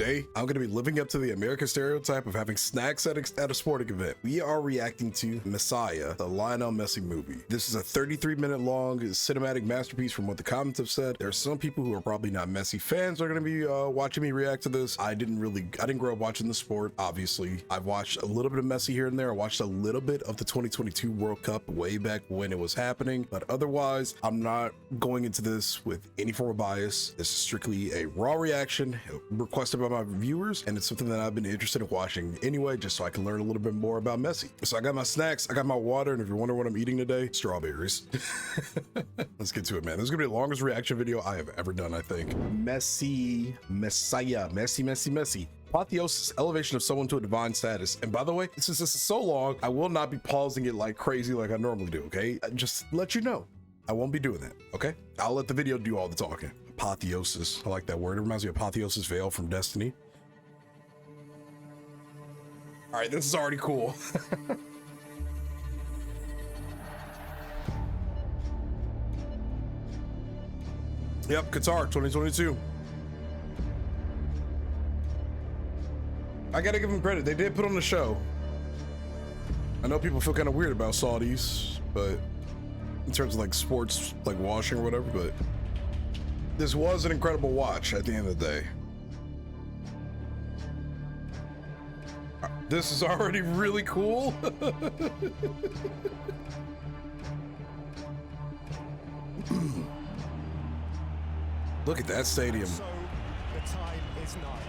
Today, I'm going to be living up to the American stereotype of having snacks at a sporting event. We are reacting to Messiah, the Lionel Messi movie. This is a 33-minute long cinematic masterpiece from what the comments have said. There are some people who are probably not Messi fans that are going to be watching me react to this. I didn't grow up watching the sport, obviously. I've watched a little bit of Messi here and there. I watched a little bit of the 2022 World Cup way back when it was happening, but otherwise, I'm not going into this with any form of bias. This is strictly a raw reaction requested by my viewers, and it's something that I've been interested in watching anyway, just so I can learn a little bit more about Messi. So I got my snacks, I got my water, and if you're wondering what I'm eating today, strawberries. Let's get to it, man. This is gonna be the longest reaction video I have ever done, I think. Messi, Messiah, Messi. Apotheosis, elevation of someone to a divine status. And by the way, since this is so long, I will not be pausing it like crazy like I normally do, okay? Just let you know, I won't be doing that, okay? I'll let the video do all the talking. Apotheosis, I like that word. It reminds me of Apotheosis Veil from Destiny. All right, this is already cool. Yep, Qatar 2022. I gotta give them credit. They did put on the show. I know people feel kind of weird about Saudis, but in terms of like sports, like washing or whatever, but this was an incredible watch at the end of the day. This is already really cool. Look at that stadium. So the time is nigh.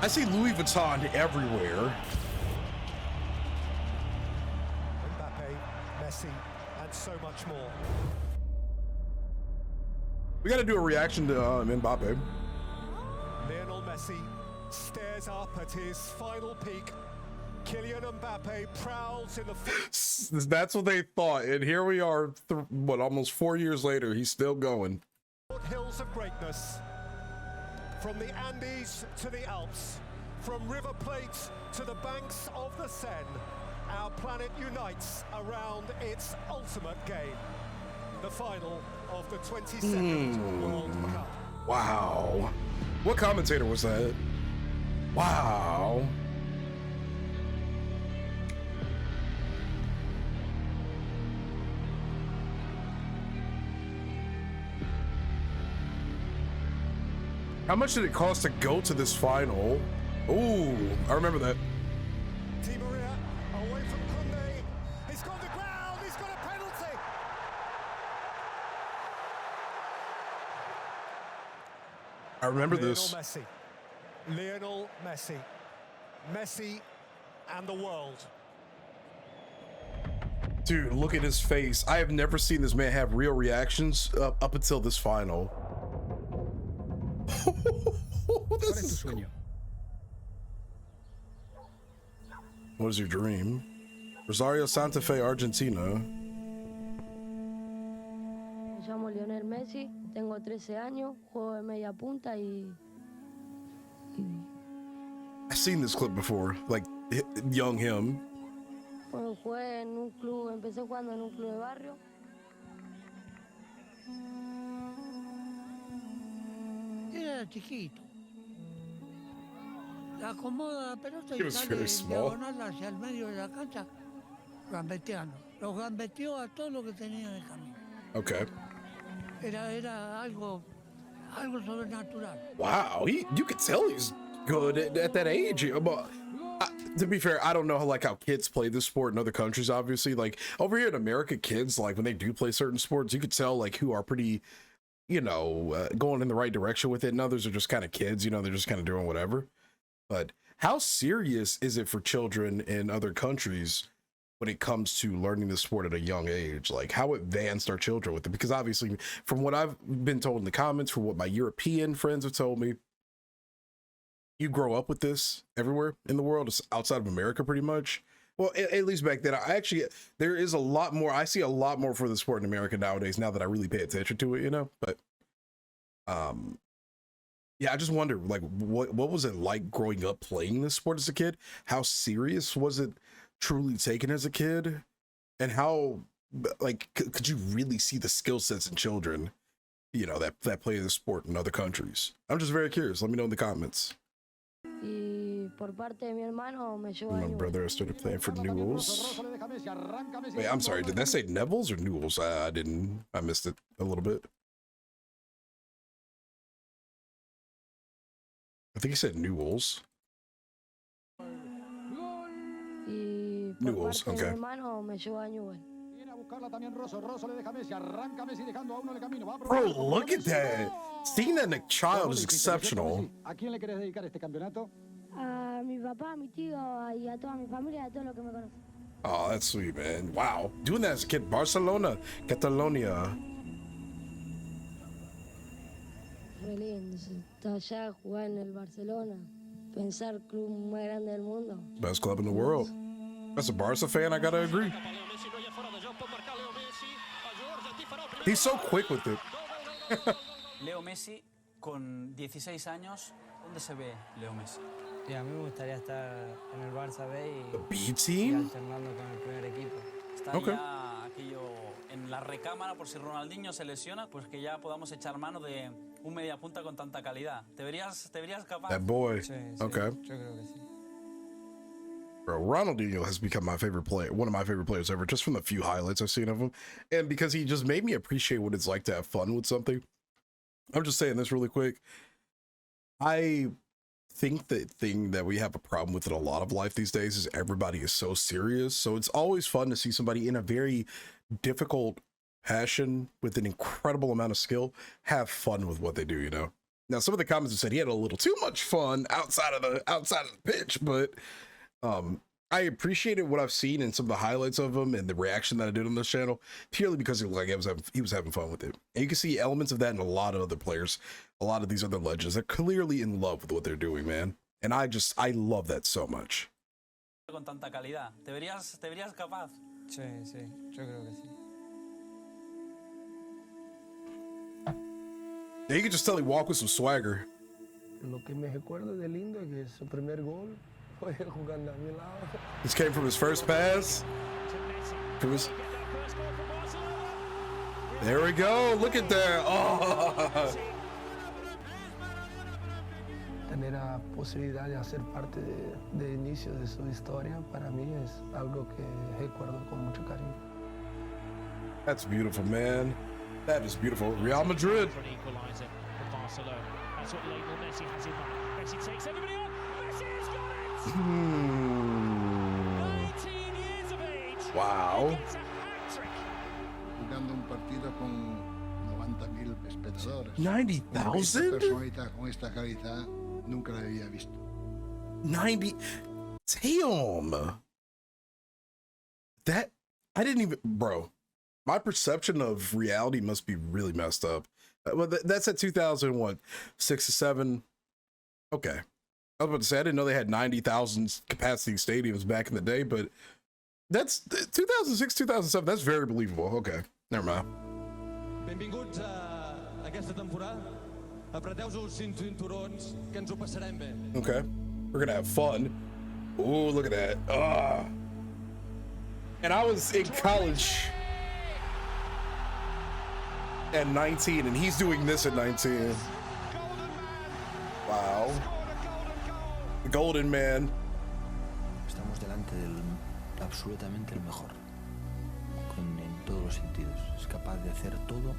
I see Louis Vuitton everywhere. Mbappe, Messi, and so much more. We got to do a reaction to Mbappe. Lionel Messi stares up at his final peak. Kylian Mbappe prowls in the That's what they thought, and here we are. What, almost 4 years later, he's still going. hills of greatness. From the Andes to the Alps, from River Plate to the banks of the Seine, our planet unites around its ultimate game, the final of the 22nd World Cup. Wow. What commentator was that? Wow. How much did it cost to go to this final? Ooh, I remember that. Di Maria away from Kunde. He's got the ground. He's got a penalty. I remember Lionel this. Messi. Lionel Messi. Messi and the world. Dude, look at his face. I have never seen this man have real reactions up until this final. This is cool. What is your dream? Rosario Santa Fe, Argentina. Me llamo Lionel Messi, tengo 13 años, juego de media punta y... I've seen this clip before, like young him. Bueno, jugué en un club, empecé jugando en un club de barrio. Era chiquito. La acomoda la pelota He y was sale very en small. diagonal hacia el medio de la cancha, gambeteando. Los gambeteó a todo lo que tenía en el camino. Okay. Era algo sobrenatural. Wow, you could tell he's good at that age. But to be fair, I don't know how kids play this sport in other countries. Obviously, like over here in America, kids like when they do play certain sports, you could tell like who are pretty, going in the right direction with it, and others are just kind of kids. They're just kind of doing whatever. But how serious is it for children in other countries when it comes to learning the sport at a young age? Like, how advanced are children with it? Because obviously, from what I've been told in the comments, from what my European friends have told me, you grow up with this everywhere in the world, outside of America, pretty much. Well, at least back then, there is a lot more. I see a lot more for the sport in America nowadays, now that I really pay attention to it, But, yeah, I just wonder, like, what was it like growing up playing this sport as a kid? How serious was it truly taken as a kid? And how, like, could you really see the skill sets in children? that play the sport in other countries. I'm just very curious. Let me know in the comments. Y por parte de mi hermano me llevó a My Newell's. brother started playing for Newell's. Wait, I'm sorry. Did that say Neville's or Newell's? I didn't. I missed it a little bit. I think he said Newell's. Y por Newell's, parte de okay. mi hermano me llevó a Newell's. Bro, look at that. Seeing that in a child is exceptional. A mi papá, a mi tío y a toda mi familia, a todo lo que me conoce. Oh, that's sweet, man. Wow. Doing that as a kid. Barcelona, Catalonia. Re lindo. Estar allá, jugar en el Barcelona. Pensar club más grande del mundo. Best club in the world. As a Barca fan, I gotta agree. He's so quick with it. Leo Messi, con 16 años, ¿dónde se ve Leo Messi? Y a mí me gustaría estar en el Barça B The B y team? alternando con el primer equipo. Está Ok. ya aquello en la recámara por si Ronaldinho se lesiona, pues que ya podamos echar mano de un mediapunta con tanta calidad. ¿Te verías capaz? That boy. Sí, Okay. yo creo que sí. Bro, Ronaldinho has become my favorite player, one of my favorite players ever, just from the few highlights I've seen of him. And because he just made me appreciate what it's like to have fun with something. I'm just saying this really quick. I think the thing that we have a problem with in a lot of life these days is everybody is so serious. So it's always fun to see somebody in a very difficult passion with an incredible amount of skill have fun with what they do, you know. Now some of the comments have said he had a little too much fun outside of the pitch, but I appreciated what I've seen in some of the highlights of him and the reaction that I did on this channel purely because he was having fun with it. And you can see elements of that in a lot of other players, a lot of these other legends. They're clearly in love with what they're doing, man. And I love that so much. Con tanta calidad. ¿Te verías capaz? Sí, yo creo que sí. Yeah, you can just tell he walked with some swagger. Lo que me recuerdo de lindo es que su primer gol fue jugando a mi lado. This came from his first pass. There we go. Look at that. Oh. Tener la posibilidad de hacer parte de inicio de su historia para mí es algo que recuerdo con mucho cariño. That's beautiful, man. That is beautiful. Real Madrid. For an equaliser for Barcelona. That's what Lionel Messi has in mind. Messi takes everybody on. Messi has got it! 19 years of age. Wow. He gets a hat-trick. Jugando un partido con 90.000 espectadores. 90,000? Personalidad con esta calidad nunca la había visto. 90. Damn. That I didn't even, bro. My perception of reality must be really messed up. Well, that's at 2001, 6 or 7. Okay. I was about to say, I didn't know they had 90,000 capacity stadiums back in the day, but that's 2006, 2007. That's very believable. Okay. Never mind. Benvinguts a aquesta temporada. Apreteu-vos els cinturons, que ens ho passarem bé. Okay. We're going to have fun. Ooh, look at that. And I was in college at 19, and he's doing this at 19. Wow. The Golden Man. Estamos delante del absolutamente el mejor, en todos los sentidos. Es capaz de hacer todo.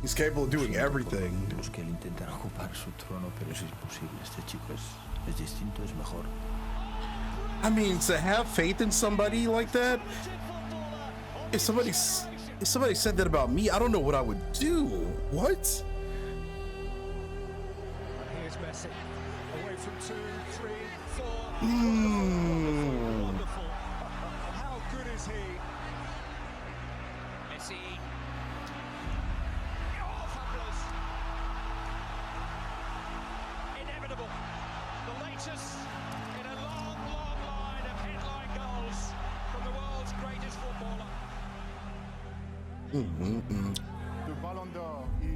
He's capable of doing everything. Los que él intentan ocupar su trono, pero es imposible. Este chico es distinto, es mejor. I mean, to have faith in somebody like that, if somebody said that about me, I don't know what I would do. What? And here's Messi, away from 2, 3, 4. Wonderful. How good is he? Messi. Oh, fabulous. Inevitable. The latest in a long, long line of headline goals from the world's greatest footballer. Le Ballon d'Or is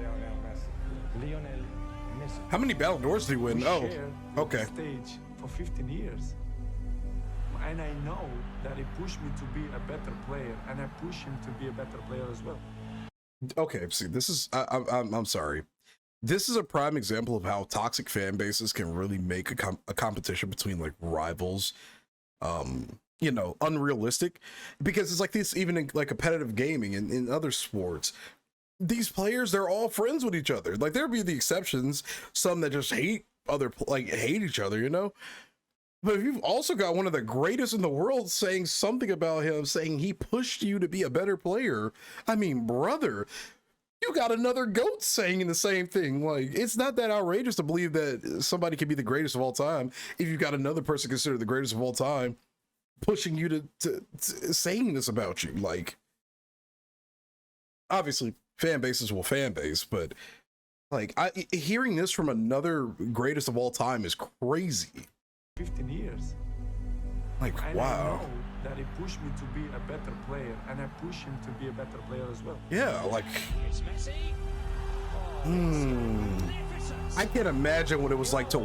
Lionel Messi. Lionel Messi. How many Ballon d'Ors did he win? Oh, okay. Stage for 15 years. And I know that he pushed me to be a better player, and I push him to be a better player as well. Okay, see, this is I'm sorry. This is a prime example of how toxic fan bases can really make a competition between like rivals, you know, unrealistic, because it's like this even in like competitive gaming and in other sports. These players, they're all friends with each other. Like there'd be the exceptions, some that just hate each other, you know. But if you've also got one of the greatest in the world saying something about him, saying he pushed you to be a better player, I mean, brother, you got another GOAT saying the same thing. Like, it's not that outrageous to believe that somebody can be the greatest of all time if you've got another person considered the greatest of all time pushing you to saying this about you. Like, obviously, fan bases will fan base, but like hearing this from another greatest of all time is crazy. 15 years. Like, and wow. I know that he pushed me to be a better player, and I push him to be a better player as well. Yeah, like, I can't imagine what it was like to.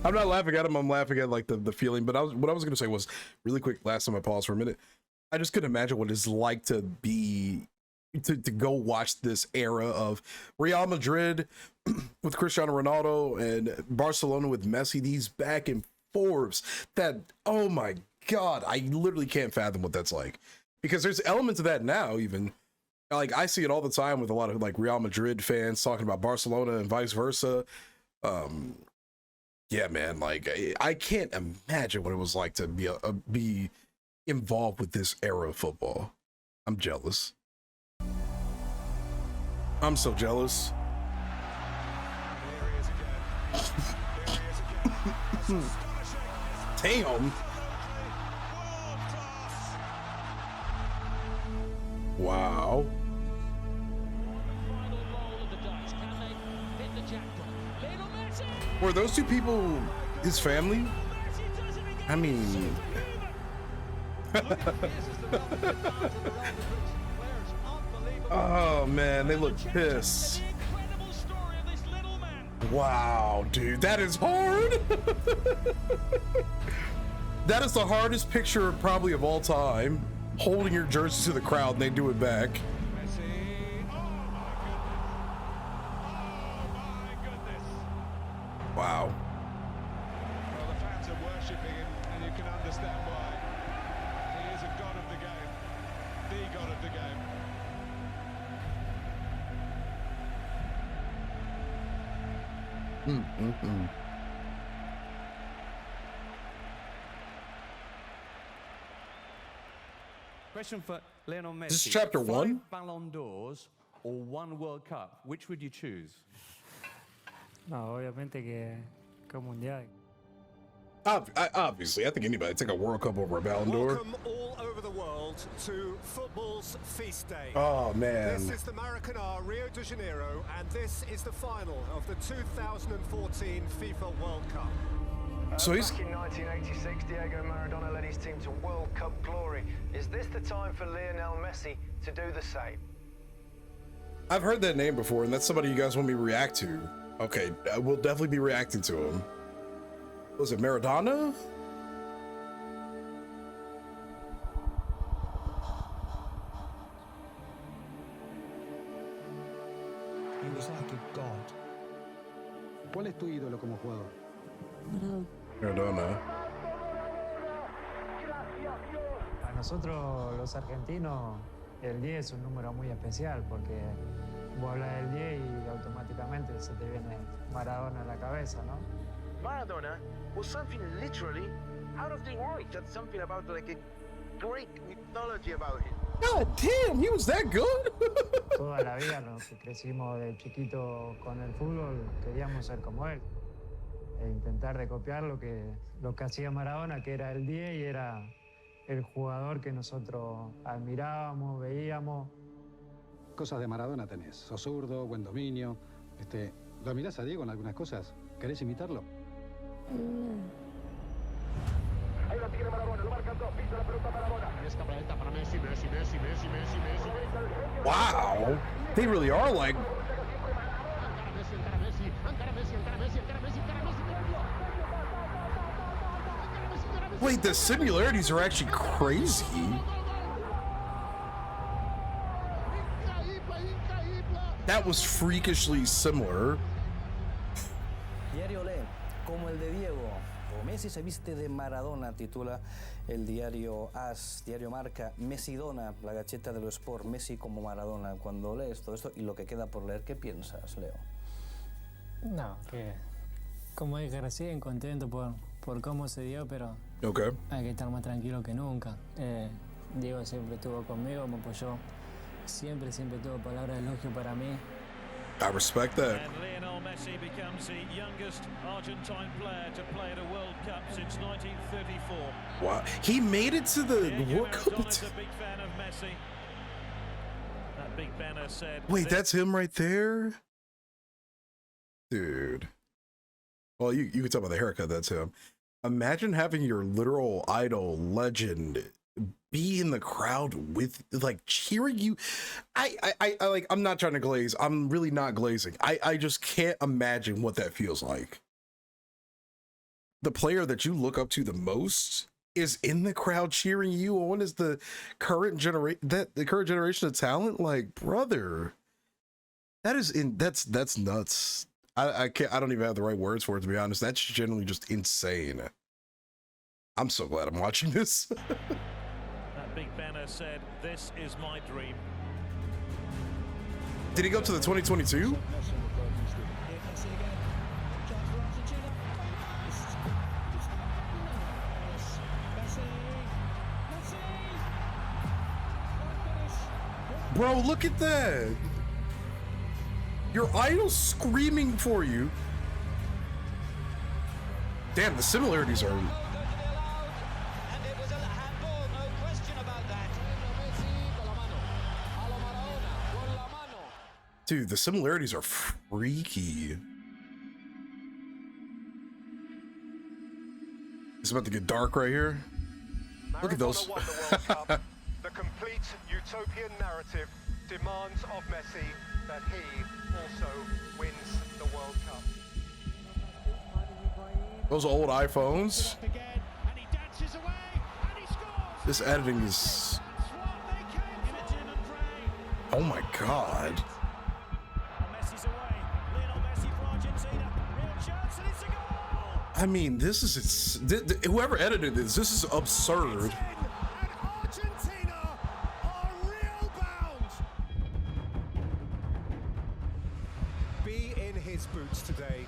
I'm not laughing at him. I'm laughing at like the feeling. But what I was gonna say was really quick. Last time I paused for a minute, I just couldn't imagine what it's like to be. To go watch this era of Real Madrid with Cristiano Ronaldo and Barcelona with Messi, these back and forths that, oh my God, I literally can't fathom what that's like, because there's elements of that now. Even like I see it all the time with a lot of like Real Madrid fans talking about Barcelona and vice versa. Yeah, man, like I can't imagine what it was like to be involved with this era of football. I'm jealous. I'm so jealous. Damn. Wow. Were those two people his family? I mean... Oh man, they look pissed. Wow, dude, that is hard. That is the hardest picture probably of all time. Holding your jersey to the crowd and they do it back. Wow. Well, the fans are worshipping him, and you can understand why. He is a god of the game, the god of the game. Question for Lionel Messi. This is chapter 1? 5 Ballon d'Ors or 1 World Cup? Which would you choose? No, obviamente que mundial. Obviously, I think anybody take a World Cup over a Ballon d'Or. Welcome all over the world to football's feast day. Oh man. This is the Maracanã, Rio de Janeiro, and this is the final of the 2014 FIFA World Cup. So he's... Back in 1986, Diego Maradona led his team to World Cup glory. Is this the time for Lionel Messi to do the same? I've heard that name before, and that's somebody you guys want me to react to. Okay, we'll definitely be reacting to him. Was it Maradona? He was like a god. ¿Cuál es tu ídolo como jugador? Maradona. Para nosotros los argentinos el 10 es un número muy especial porque vos hablas del 10 y automáticamente se te viene Maradona a la cabeza, ¿no? Maradona was something literally out of the world. That's something about like a Greek mythology about him. God damn, he was that good. Toda la vida los que crecimos de chiquito con el fútbol queríamos ser como él. E intentar de copiar lo que hacía Maradona, que era el 10 y era el jugador que nosotros admirábamos, veíamos. Cosas de Maradona tenés. Sos zurdo, buen dominio. ¿Lo admirás a Diego en algunas cosas? ¿Querés imitarlo? Ahí lo tiene Maradona, lo marcan dos, pisa la pelota Maradona. Escapadita para Messi, Messi. Wow, they really are like. Wait, the similarities are actually crazy. That was freakishly similar. Diario Le, como el de Diego, o Messi se viste de Maradona, titula el diario AS, diario Marca, Messi dona, la gacheta de lo Sport, Messi como Maradona. Cuando lees todo esto y lo que queda por leer, ¿qué piensas, Leo? No, que como dije recién, contento por cómo se dio, pero hay que estar más tranquilo que nunca. Diego siempre estuvo conmigo, me apoyó, siempre tuvo palabras de elogio para mí. I respect that. And Lionel Messi becomes the youngest Argentine player to play at a World Cup since 1934. Wow, he made it to the World Cup. Maradona's a big fan of Messi. That big banner said. Wait, that's him right there, dude. Well, you can tell by the haircut that's him. Imagine having your literal idol legend be in the crowd with, like, cheering you. I like, I'm not trying to glaze. I'm really not glazing. I just can't imagine what that feels like. The player that you look up to the most is in the crowd cheering you on as the current generation of talent. Like, brother, that's nuts. I don't even have the right words for it, to be honest. That's generally just insane. I'm so glad I'm watching this. That big banner said, "This is my dream." Did he go to the 2022? Bro, look at that. Your idol's screaming for you. Damn, the similarities are... Dude, the similarities are freaky. It's about to get dark right here. Look at those. Won the World Cup. The complete utopian narrative demands of Messi that he also wins the World Cup. Those old iPhones. This editing is... Oh my God. I mean, this is... Whoever edited this is absurd. Be in his boots today.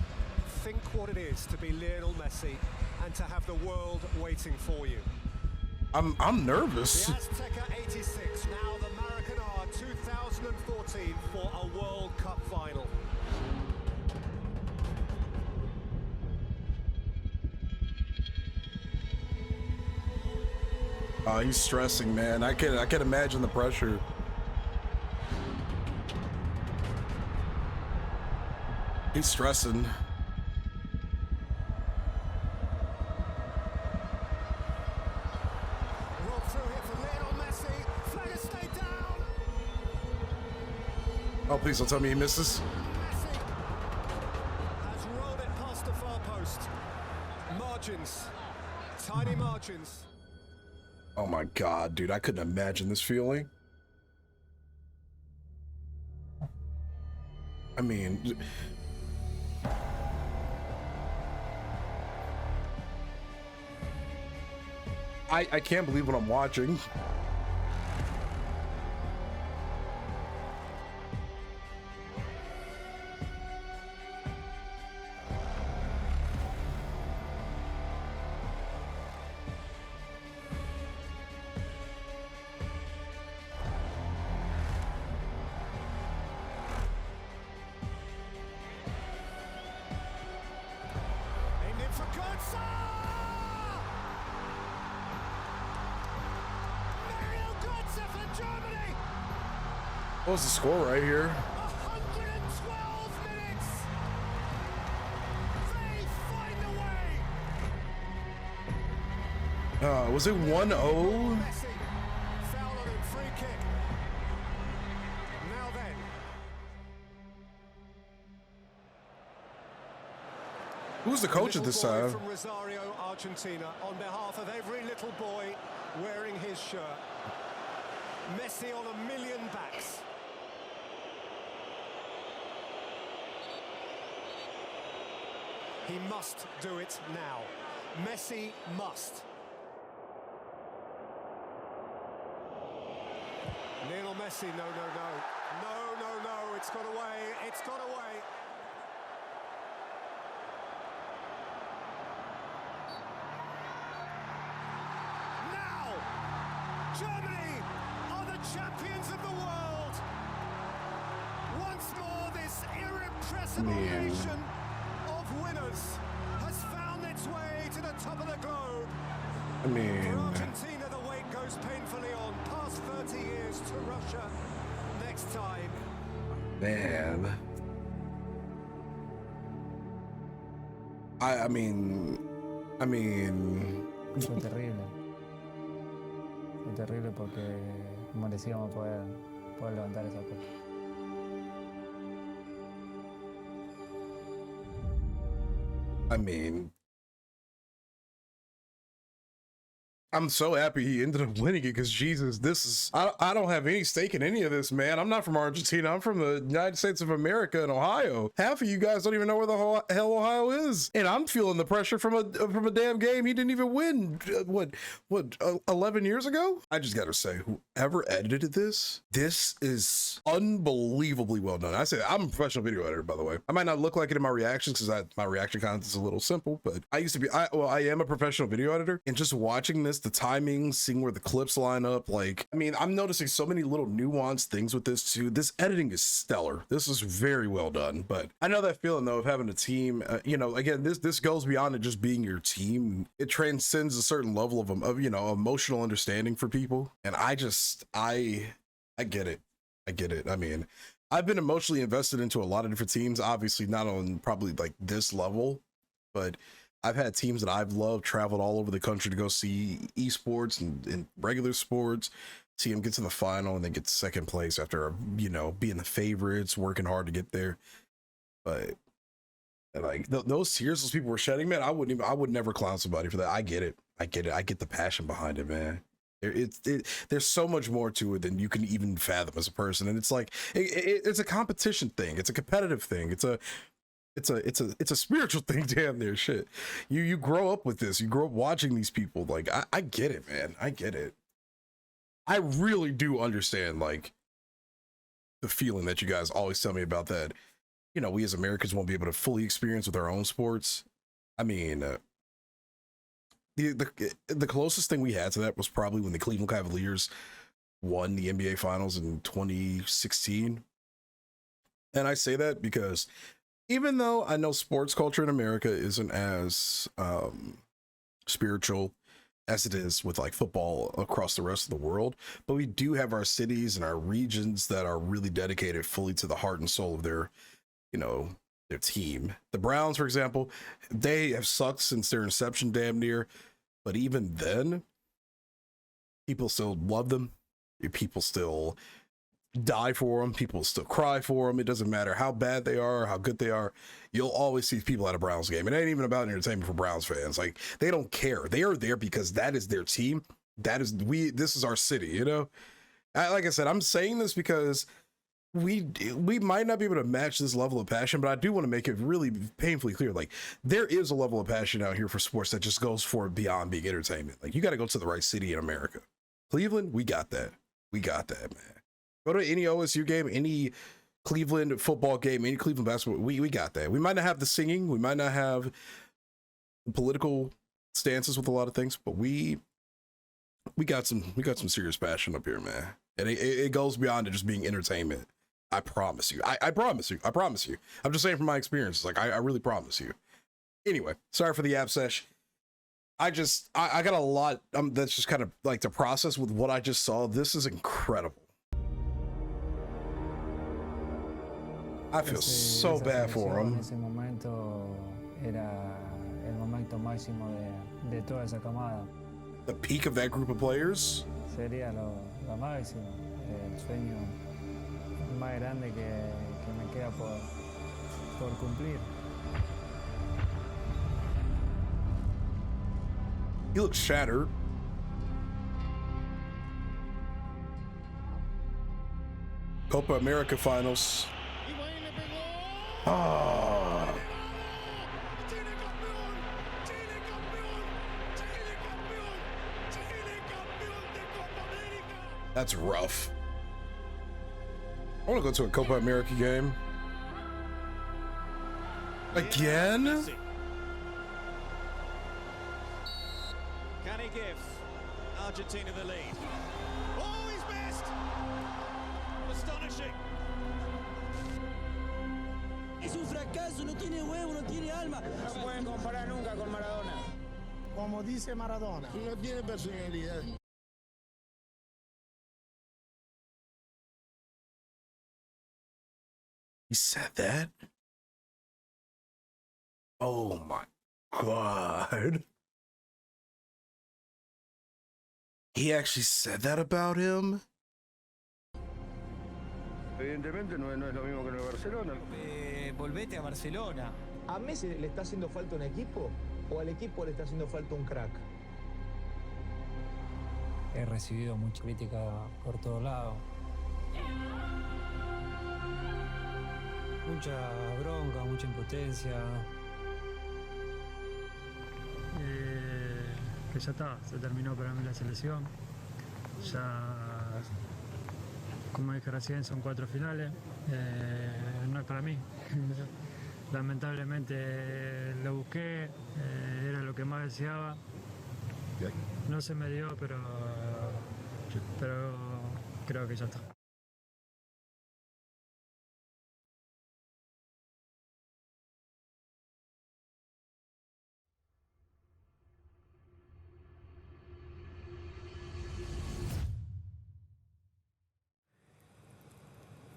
Think what it is to be Lionel Messi and to have the world waiting for you. I'm nervous. The Azteca 86, now the Maracanã 2014 for a World Cup final. Oh, he's stressing, man. I can imagine the pressure. He's stressing. Roll through here for Lionel Messi. Flag stay down. Oh, please don't tell me he misses. Messi has rolled it past the far post. Margins, tiny margins. Oh my God, dude, I couldn't imagine this feeling. I mean... I can't believe what I'm watching. Aimed in for CORSAIR! For Germany! What was the score right here? 112 minutes! They find a way! Was it 1-0? Messi, foul on him, free kick. Now then. Who's the coach at this time? From Rosario, Argentina, on behalf of every little boy wearing his shirt. Messi on a million backs. He must do it now. Messi must. Lionel Messi, no. No, it's got away, it's got away. Now, Germany are the champions of the world. Once more, this irrepressible nation of winners has found its way to the top of the globe. I mean, for Argentina, the wait goes painfully on. Past 30 years to Russia. Next time. Man. I mean. Fue terrible. Fue terrible porque merecíamos poder levantar esa copa. I mean, I'm so happy he ended up winning it because Jesus, this is, I don't have any stake in any of this, man. I'm not from Argentina. I'm from the United States of America and Ohio. Half of you guys don't even know where the hell Ohio is. And I'm feeling the pressure from a damn game he didn't even win, what 11 years ago? I just gotta say, whoever edited this is unbelievably well done. I say, I'm a professional video editor, by the way. I might not look like it in my reactions because my reaction content is a little simple, but I am a professional video editor, and just watching this, the timing, seeing where the clips line up, like, I mean, I'm noticing so many little nuanced things with this too. This editing is stellar. This is very well done. But I know that feeling though of having a team, you know, again, this goes beyond it just being your team. It transcends a certain level of you know, emotional understanding for people. And I get it. I get it. I mean, I've been emotionally invested into a lot of different teams, obviously not on probably like this level, but I've had teams that I've loved, traveled all over the country to go see esports and regular sports, see them get to the final and then get to second place after, you know, being the favorites, working hard to get there. But like those tears those people were shedding, man, I would never clown somebody for that. I get it. I get the passion behind it, man. There's so much more to it than you can even fathom as a person. And it's like, it's a competition thing. It's a competitive thing. It's a spiritual thing, damn near. Shit. You grow up with this. You grow up watching these people. Like, I get it, man. I get it. I really do understand, like, the feeling that you guys always tell me about that, you know, we as Americans won't be able to fully experience with our own sports. I mean, the closest thing we had to that was probably when the Cleveland Cavaliers won the NBA Finals in 2016. And I say that because even though I know sports culture in America isn't as spiritual as it is with like football across the rest of the world, but we do have our cities and our regions that are really dedicated fully to the heart and soul of their, you know, their team. The Browns, for example, they have sucked since their inception damn near, but even then, people still love them. People still die for them. People still cry for them. It doesn't matter how bad they are or how good they are. You'll always see people at a Browns game. It ain't even about entertainment for Browns fans. Like, they don't care. They are there because that is their team. This is our city, you know? Like I said, I'm saying this because we might not be able to match this level of passion, but I do want to make it really painfully clear. Like, there is a level of passion out here for sports that just goes for beyond being entertainment. Like, you got to go to the right city in America. Cleveland, we got that. We got that, man. Go to any OSU game, any Cleveland football game, any Cleveland basketball. We got that. We might not have the singing, we might not have political stances with a lot of things, but we got some serious passion up here, man. And it goes beyond it just being entertainment. I promise you. I promise you. I promise you. I'm just saying from my experiences. Like, I really promise you. Anyway, sorry for the app sesh. I got a lot that's just kind of like to process with what I just saw. This is incredible. I feel so bad for him. Ese momento era el momento máximo de toda esa camada. The peak of that group of players? Sería lo máximo, el sueño más grande que me queda por cumplir. He looks shattered. Copa America finals. Oh. That's rough. I want to go to a Copa America game. Again? Can he give Argentina the lead? Oh, he's missed! Astonishing. Es un fracaso, no tiene huevo, no tiene alma. No pueden comparar nunca con Maradona. Como dice Maradona. No tiene personalidad. He said that? Oh my God. He actually said that about him? Evidentemente no es lo mismo que en el Barcelona. Volvete a Barcelona. ¿A Messi le está haciendo falta un equipo o al equipo le está haciendo falta un crack? He recibido mucha crítica por todos lados. Mucha bronca, mucha impotencia. Que ya está, se terminó para mí la selección. Ya, como dije recién, son 4 finales. No es para mí. Lamentablemente lo busqué, era lo que más deseaba. No se me dio, pero creo que ya está.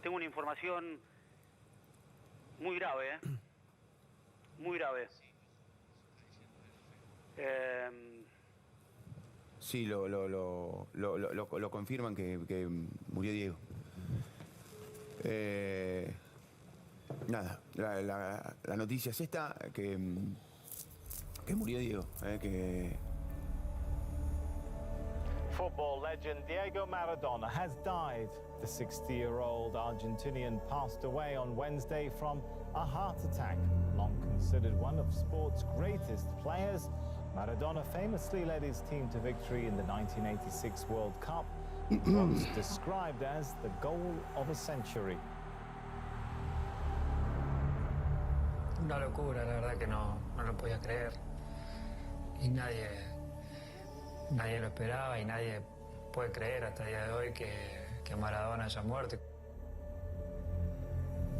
Tengo una información muy grave, ¿eh? Muy grave. Sí, lo confirman que murió Diego. Nada, la noticia es esta, que murió Diego, que... Football legend Diego Maradona has died. The 60-year-old Argentinian passed away on Wednesday from a heart attack. Long considered one of sport's greatest players, Maradona famously led his team to victory in the 1986 World Cup, once described as the goal of a century. Una locura, la verdad que no lo podía creer. Y nadie lo esperaba y nadie puede creer hasta el día de hoy que Maradona haya muerto.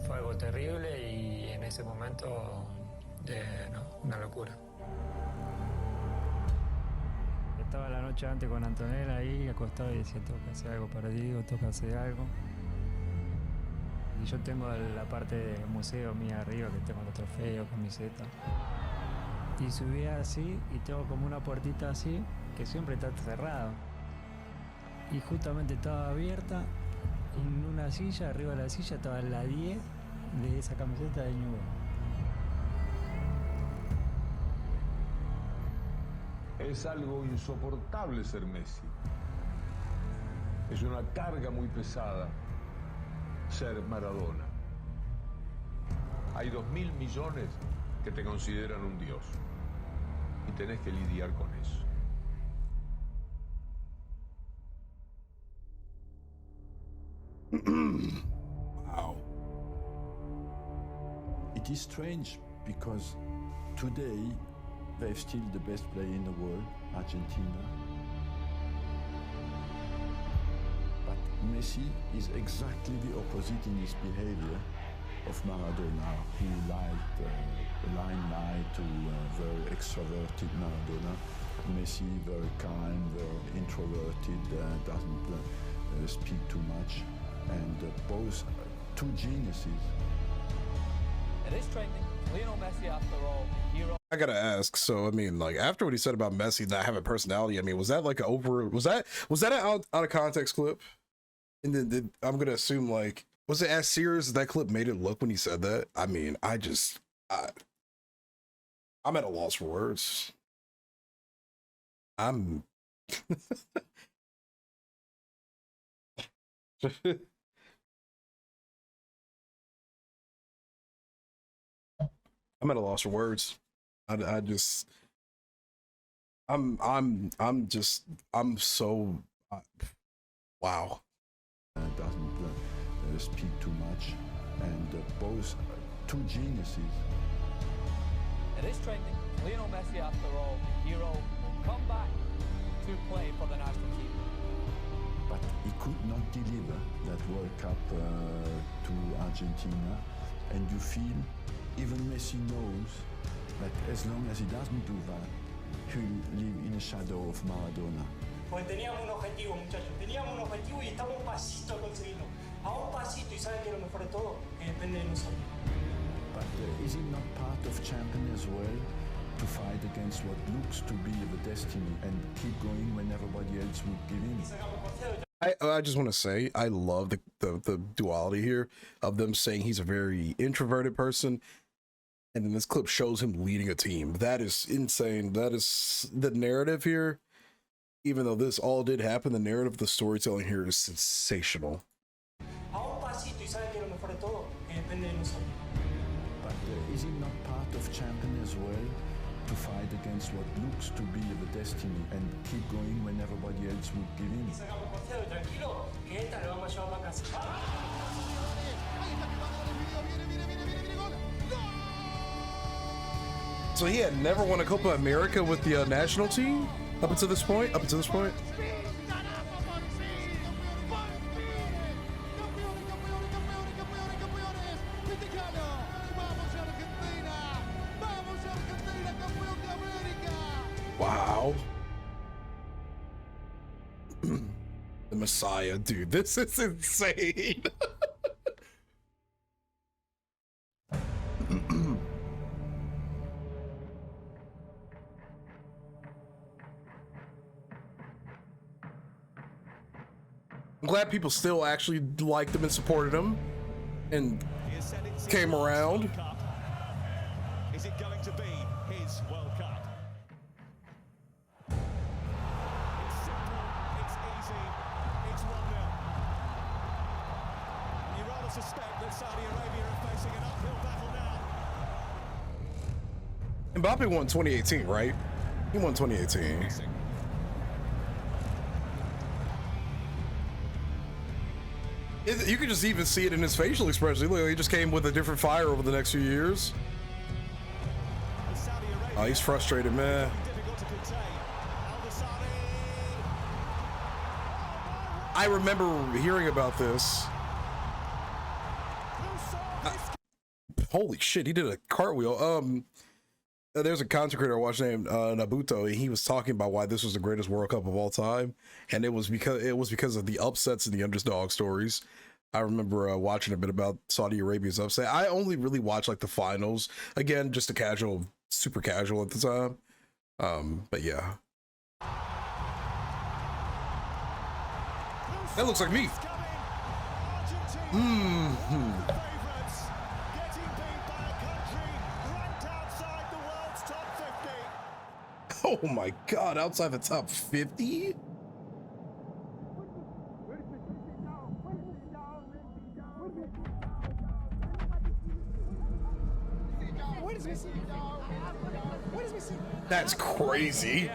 Fue algo terrible y en ese momento, una locura. Estaba la noche antes con Antonella ahí acostado y decía, tengo que hacer algo para Diego, tengo que hacer algo. Y yo tengo la parte del museo mía arriba, que tengo los trofeos, camiseta. Y subía así y tengo como una puertita así, que siempre está cerrado. Y justamente estaba abierta, en una silla, arriba de la silla estaba la 10 de esa camiseta de Ñugo. Es algo insoportable ser Messi. Es una carga muy pesada ser Maradona. Hay 2.000 millones que te consideran un dios y tenés que lidiar con eso. Wow. It is strange because today they're still the best player in the world, Argentina. But Messi is exactly the opposite in his behavior of Maradona, who liked the limelight to very extroverted Maradona. Messi very kind, very introverted, doesn't speak too much. And both two geniuses. It is trending. Lionel Messi, after all, hero. I gotta ask. So, I mean, like, after what he said about Messi not having personality, I mean, was that like was that an out of context clip? And then I'm gonna assume, like, was it as serious as that clip made it look when he said that? I mean, I'm at a loss for words. I'm I'm at a loss for words. I just I'm so wow. Doesn't speak too much, and both two geniuses. It is trending. Lionel Messi, after all, hero, will come back to play for the national team. But he could not deliver that World Cup to Argentina, and you feel even Messi knows that as long as he doesn't do that, he'll live in the shadow of Maradona. Pues teníamos un objetivo, muchachos, teníamos un objetivo y estamos un pasito a conseguirlo. A un pasito, y saben que lo mejor de todo, que depende de nosotros. But is it not part of champion as well to fight against what looks to be the destiny and keep going when everybody else would give in? I just want to say I love the duality here of them saying he's a very introverted person, and then this clip shows him leading a team. That is insane. That is the narrative here. Even though this all did happen, the narrative, the storytelling here is sensational. But is it not part of champion as well to fight against what looks to be the destiny and keep going when everybody else would give in? So he had never won a Copa America with the national team up until this point. Wow. The Messiah, dude. This is insane. I'm glad people still actually liked him and supported him and came around. Is it going to be his World Cup? It's simple, it's easy, it's 1-0. You rather suspect that Saudi Arabia are facing an uphill battle now. Mbappe won 2018, right? He won 2018. You could just even see it in his facial expression. He just came with a different fire over the next few years. Oh, he's frustrated, man. I remember hearing about this. Holy shit, he did a cartwheel. There's a content creator I watched named Nabuto, and he was talking about why this was the greatest World Cup of all time, and it was because of the upsets and the underdog stories. I remember watching a bit about Saudi Arabia's upset. I only really watched like the finals, again, just super casual at the time. But yeah, that looks like me. Oh my God, outside the top 50? That's crazy.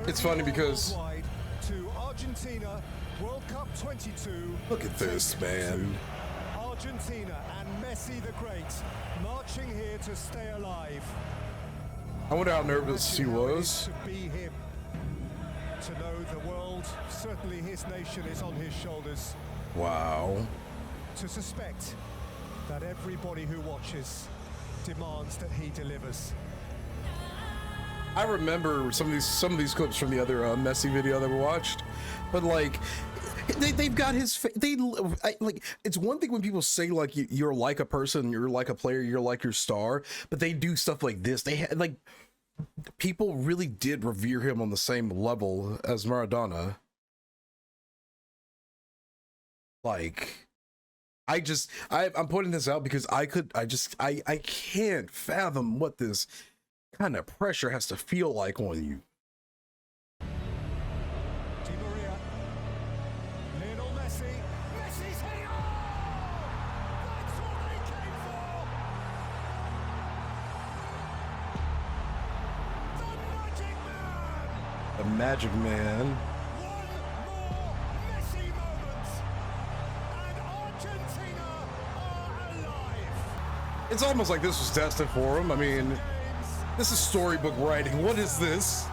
It's funny because to Argentina World Cup 22. Look at this, man. Argentina and Messi the Great marching here to stay alive. I wonder how nervous he was. To be him, to know the world, certainly his nation is on his shoulders. Wow. To suspect that everybody who watches demands that he delivers. I remember some of these clips from the other Messi video that we watched, but like they've got his like, it's one thing when people say like you're like a person, you're like a player, you're like your star, but they do stuff like this. They had like, people really did revere him on the same level as Maradona. Like, I'm pointing this out because I can't fathom what this kind of pressure has to feel like on you. Di Maria, Lionel Messi, Messi's here! That's what they came for! The Magic Man. It's almost like this was destined for him. I mean, this is storybook writing. What is this?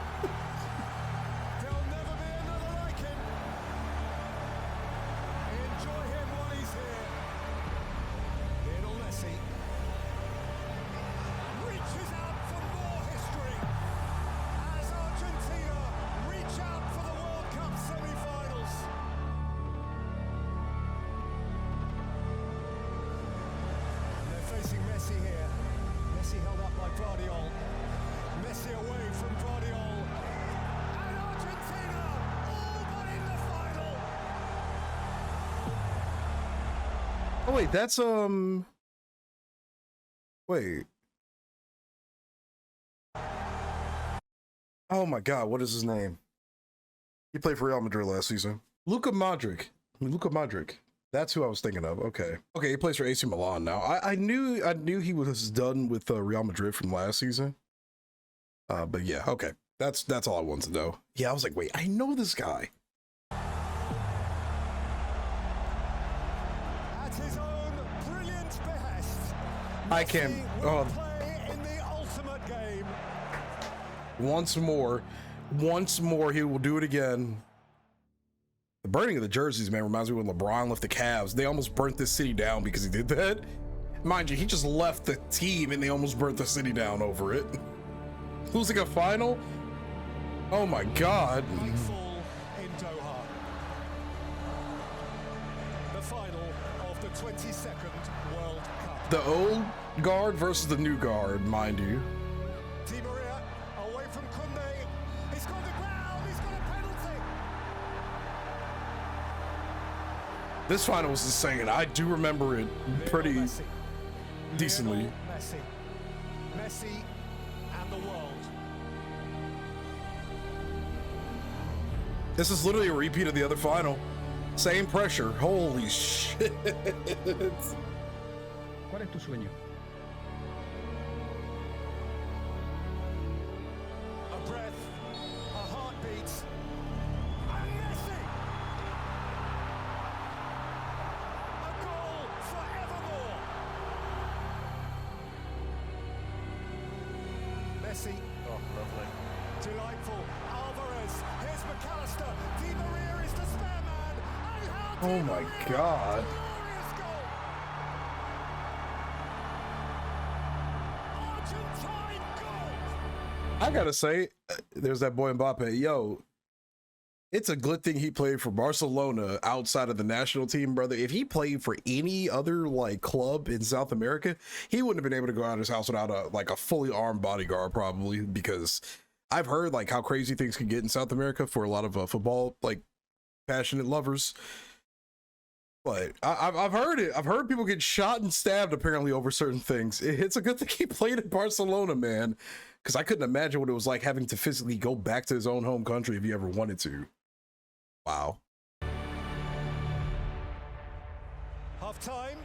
Enjoy him while he's here. Lionel Messi reaches out for more history as Argentina reach out for the World Cup semi-finals. They're facing Messi here. Messi held up by Guardiola. Messi away from Guardiola. And Argentina all but in the final. Oh wait, that's wait. Oh my God, what is his name? He played for Real Madrid last season. Luka Modric. That's who I was thinking of. Okay, he plays for AC Milan now. I knew he was done with Real Madrid from last season. But yeah, okay. That's all I wanted to know. Yeah, I was like, wait, I know this guy. At his own brilliant behest, I can't. play in the ultimate game. Once more, he will do it again. The burning of the jerseys, man, reminds me when LeBron left the Cavs. They almost burnt this city down because he did that. Mind you, he just left the team and they almost burnt the city down over it. Losing a final? Oh my God. Nightfall in Doha. The final of the 22nd World Cup. The old guard versus the new guard, mind you. Di Maria away from Kunde. He's gone to ground. He's got a penalty. This final was insane. I do remember it pretty decently. Messi and the world. This is literally a repeat of the other final. Same pressure. Holy shit. ¿Cuál es tu sueño? A breath, a heartbeat, and Messi! A goal forevermore! Messi. Oh, lovely. Delightful. Alvarez. Here's McAllister. Di Maria is the spare man. And how Oh my God. glorious goal! Argentine goal! I gotta say, there's that boy Mbappe. Yo, it's a good thing he played for Barcelona outside of the national team, brother. If he played for any other like club in South America, he wouldn't have been able to go out of his house without a fully armed bodyguard, probably, because I've heard like how crazy things can get in South America for a lot of football like passionate lovers. But I've heard it. I've heard people get shot and stabbed apparently over certain things. It's a good thing he played in Barcelona, man, because I couldn't imagine what it was like having to physically go back to his own home country if he ever wanted to. Wow. Half time,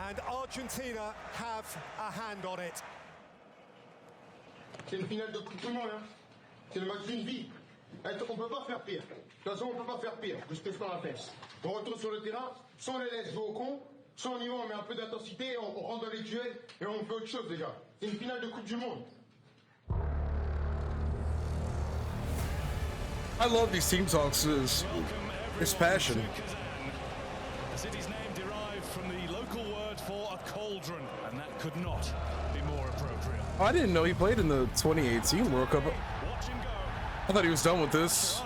and Argentina have a hand on it. C'est une finale de Coupe du Monde, hein. C'est le match d'une vie. On peut pas faire pire. De toute façon, on peut pas faire pire de ce que je fais en face. On retourne sur le terrain, soit on les laisse jouer au con, soit on y va, on met un peu d'intensité, on rentre dans les duels et on fait autre chose déjà. C'est une finale de Coupe du Monde. I love these team talks. It's passion. The city's name derived from the local word for a cauldron, and that could not be more appropriate. Oh, I didn't know he played in the 2018 World Cup. I thought he was done with this.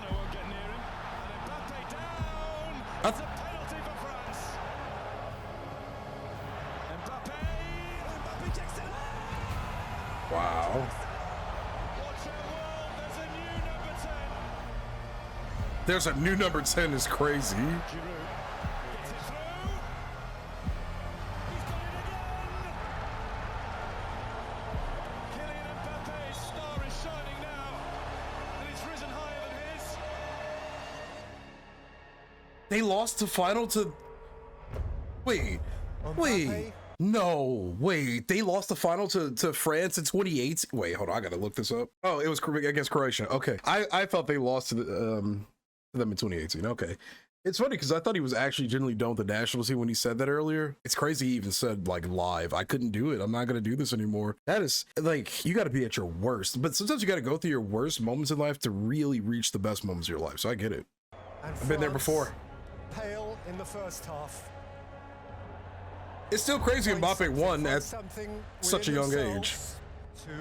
Wow. There's a new number 10 is crazy. They lost the final to... Wait. No, wait. They lost the final to France in 2018. Wait, hold on. I gotta look this up. Oh, it was against Croatia. Okay. I thought they lost to them in 2018. Okay. It's funny because I thought he was actually genuinely done with the national team when he said that earlier. It's crazy he even said, like, live, I couldn't do it. I'm not going to do this anymore. That is, like, you got to be at your worst. But sometimes you got to go through your worst moments in life to really reach the best moments of your life. So I get it. And I've been there before. Pale in the first half. It's still crazy Mbappe won at such a young age. To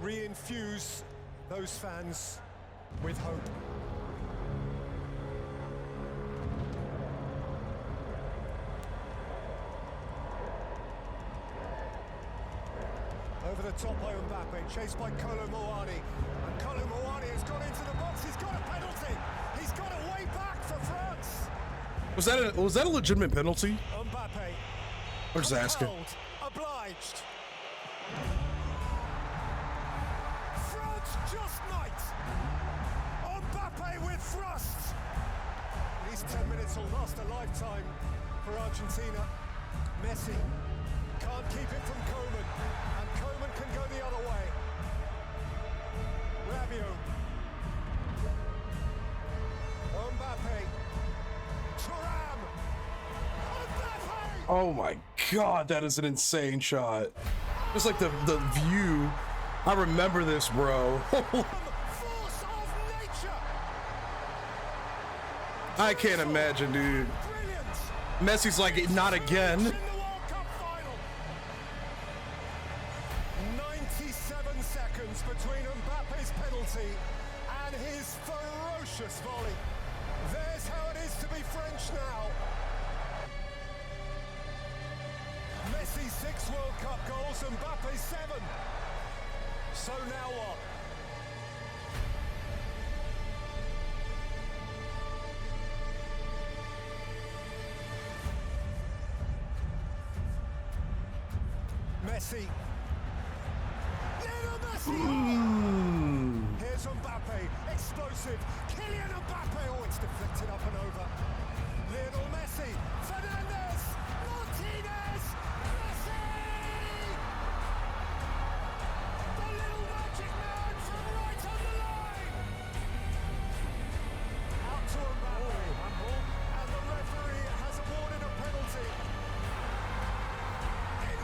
re-infuse those fans with hope. Over the top by Mbappe, chased by Kolo Muani. And Kolo Muani has gone into the box. He's got a penalty. He's got a way back for France. Was that a legitimate penalty? Mbappe. I'm just asking. Obliged. France just might. Mbappe with thrust. These 10 minutes will last a lifetime for Argentina. Messi can't keep it from Koeman, and Koeman can go the other way. Rabiot. Mbappe. Thuram. Mbappe. Oh my God, that is an insane shot. Just like the view. I remember this, bro. I can't imagine, dude. Messi's like, not again. 97 seconds between Mbappe's penalty and his ferocious volley. There's how it is to be French now. Messi 6 World Cup goals, Mbappe 7. So now what? Messi. Lionel Messi. Here's Mbappe, explosive. Kylian Mbappe. Oh, it's deflected up and over. Lionel Messi. Fernandez. Martinez. Messi. The little magic man from right on the line. Out to Mbappe. And the referee has awarded a penalty.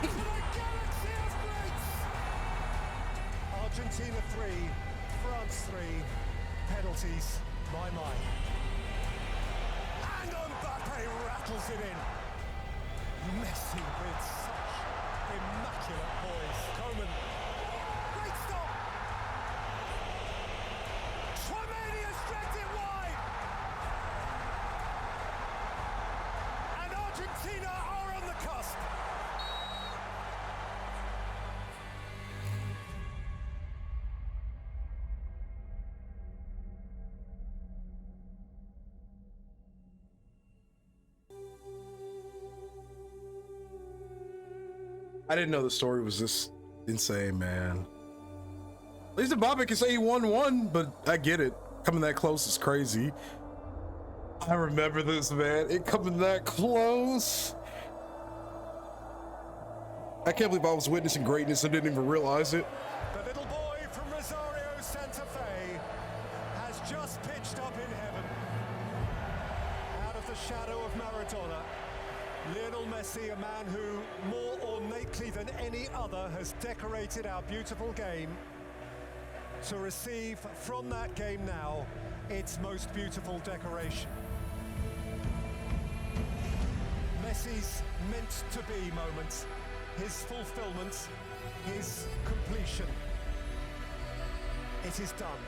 Into the galaxy of greats. Argentina 3, France 3, penalties, my. And Mbappe rattles it in. Messi with such immaculate poise. Koeman, great stop. Tchouameni has dragged it wide. And Argentina are on the cusp. I didn't know the story was this insane, man. At least Mbappe can say he won one, but I get it. Coming that close is crazy. I remember this, man. It coming that close. I can't believe I was witnessing greatness and didn't even realize it. The little boy from Rosario, Santa Fe, has just pitched up in heaven. Out of the shadow of Maradona, Lionel Messi, a man who more ornately than any other has decorated our beautiful game, to receive from that game now its most beautiful decoration. Messi's meant to be moments, his fulfillment, his completion. It is done.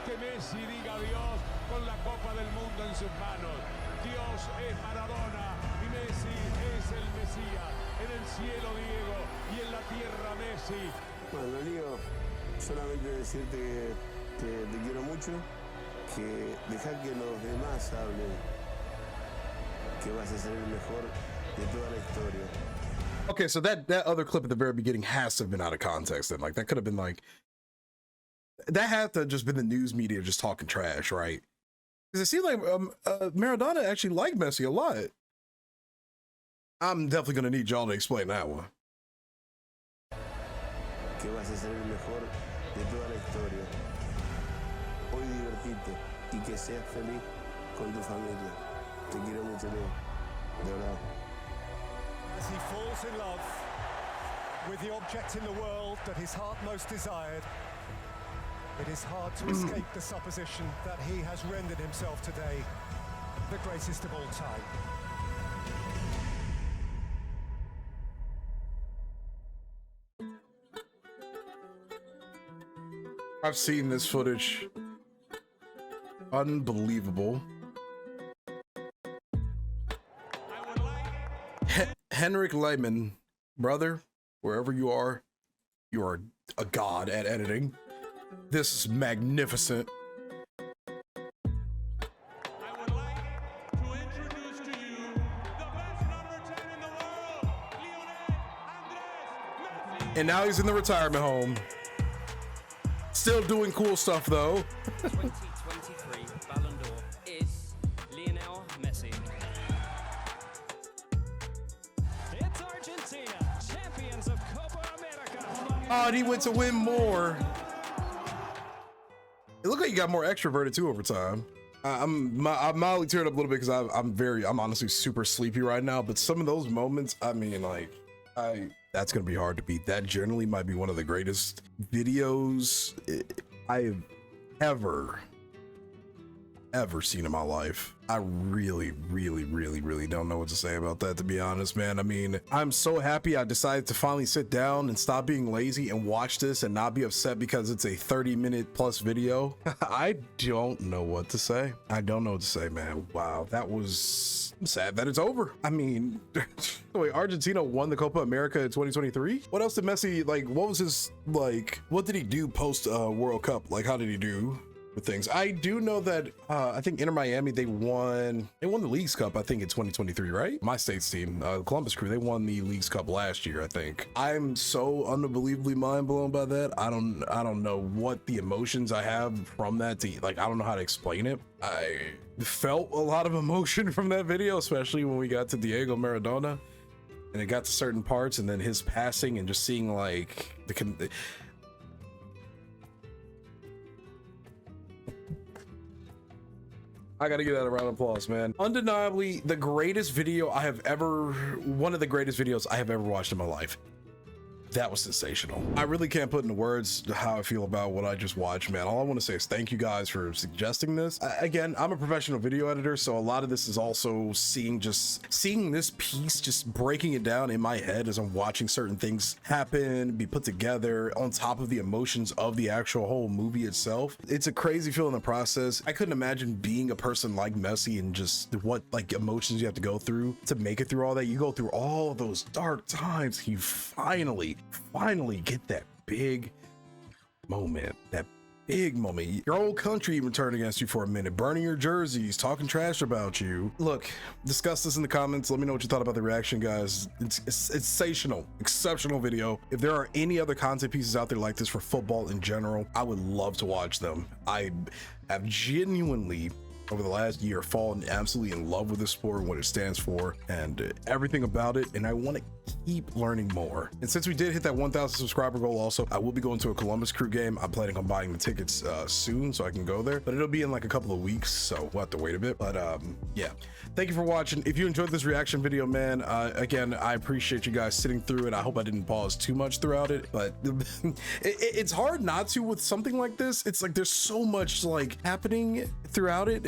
Que Messi diga adiós con la Copa del Mundo en sus manos. Dios es Maradona y Messi es el Mesías. En el cielo Diego y en la tierra Messi. Bueno, Leo, solamente decirte que te quiero mucho, que deja que los demás hablen, que vas a ser el mejor de toda la historia. Okay, so that other clip at the very beginning has to have been out of context then. Like, that could have been like, that had to have just been the news media just talking trash, right? Because it seems like Maradona actually liked Messi a lot. I'm definitely going to need y'all to explain that one. Que vas a ser el mejor de toda la historia. Hoy divertirte y que seas feliz con tu familia. Te quiero mucho, Leo. De verdad. As he falls in love with the object in the world that his heart most desired, it is hard to escape the supposition that he has rendered himself today the greatest of all time. I've seen this footage. Unbelievable. Henrik Lehmann, brother, wherever you are a god at editing. This is magnificent. And now he's in the retirement home. Still doing cool stuff though. 2023 Ballon d'Or is Lionel Messi. It's Argentina, champions of Copa America. Oh, and he went to win more. It looked like he got more extroverted too over time. I'm mildly teared up a little bit because I'm honestly super sleepy right now. But some of those moments, I mean, like, that's gonna be hard to beat. That generally might be one of the greatest videos I've ever seen in my life. I really don't know what to say about that, to be honest, man. I mean, I'm so happy I decided to finally sit down and stop being lazy and watch this and not be upset because it's a 30-minute plus video. I don't know what to say. I don't know what to say, man. Wow, that was sad that it's over. I mean, wait, Argentina won the Copa America in 2023? What else did Messi, like, what was his, like, what did he do post World Cup? Like, how did he do with things? I do know that I think Inter Miami, they won the Leagues Cup, I think, in 2023, right? My state's team, Columbus Crew, they won the Leagues Cup last year, I think. I'm so unbelievably mind blown by that. I don't know what the emotions I have from that to, like, I don't know how to explain it. I felt a lot of emotion from that video, especially when we got to Diego Maradona and it got to certain parts and then his passing and just seeing like I gotta give that a round of applause, man. Undeniably, the greatest video I have ever, one of the greatest videos I have ever watched in my life. That was sensational. I really can't put into words how I feel about what I just watched, man. All I want to say is thank you guys for suggesting this. Again, I'm a professional video editor, so a lot of this is also seeing this piece, just breaking it down in my head as I'm watching certain things happen, be put together on top of the emotions of the actual whole movie itself. It's a crazy feeling in the process. I couldn't imagine being a person like Messi and just what like emotions you have to go through to make it through all that. You go through all of those dark times. You finally get that big moment, your whole country even turned against you for a minute, burning your jerseys, talking trash about you. Look, discuss this in the comments. Let me know what you thought about the reaction, guys. It's sensational, exceptional video. If there are any other content pieces out there like this for football in general, I would love to watch them. I have genuinely over the last year fallen absolutely in love with this sport and what it stands for and everything about it, and I want to keep learning more. And since we did hit that 1,000 subscriber goal, also I will be going to a Columbus Crew game. I'm planning on buying the tickets soon so I can go there, but it'll be in like a couple of weeks, so we'll have to wait a bit. But yeah, thank you for watching. If you enjoyed this reaction video, man, again, I appreciate you guys sitting through it. I hope I didn't pause too much throughout it, but it's hard not to with something like this. It's like there's so much like happening throughout it.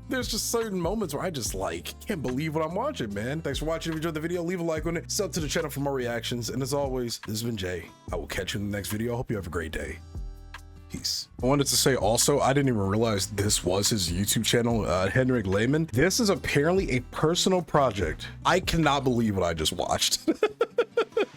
There's just certain moments where I just like can't believe what I'm watching, man. Thanks for watching. If you enjoyed the video, leave a like on it, sub to the channel for more reactions, and as always, this has been Jay. I will catch you in the next video. I hope you have a great day. Peace. I wanted to say also, I didn't even realize this was his YouTube channel, Henrik Lehmann. This is apparently a personal project. I cannot believe what I just watched.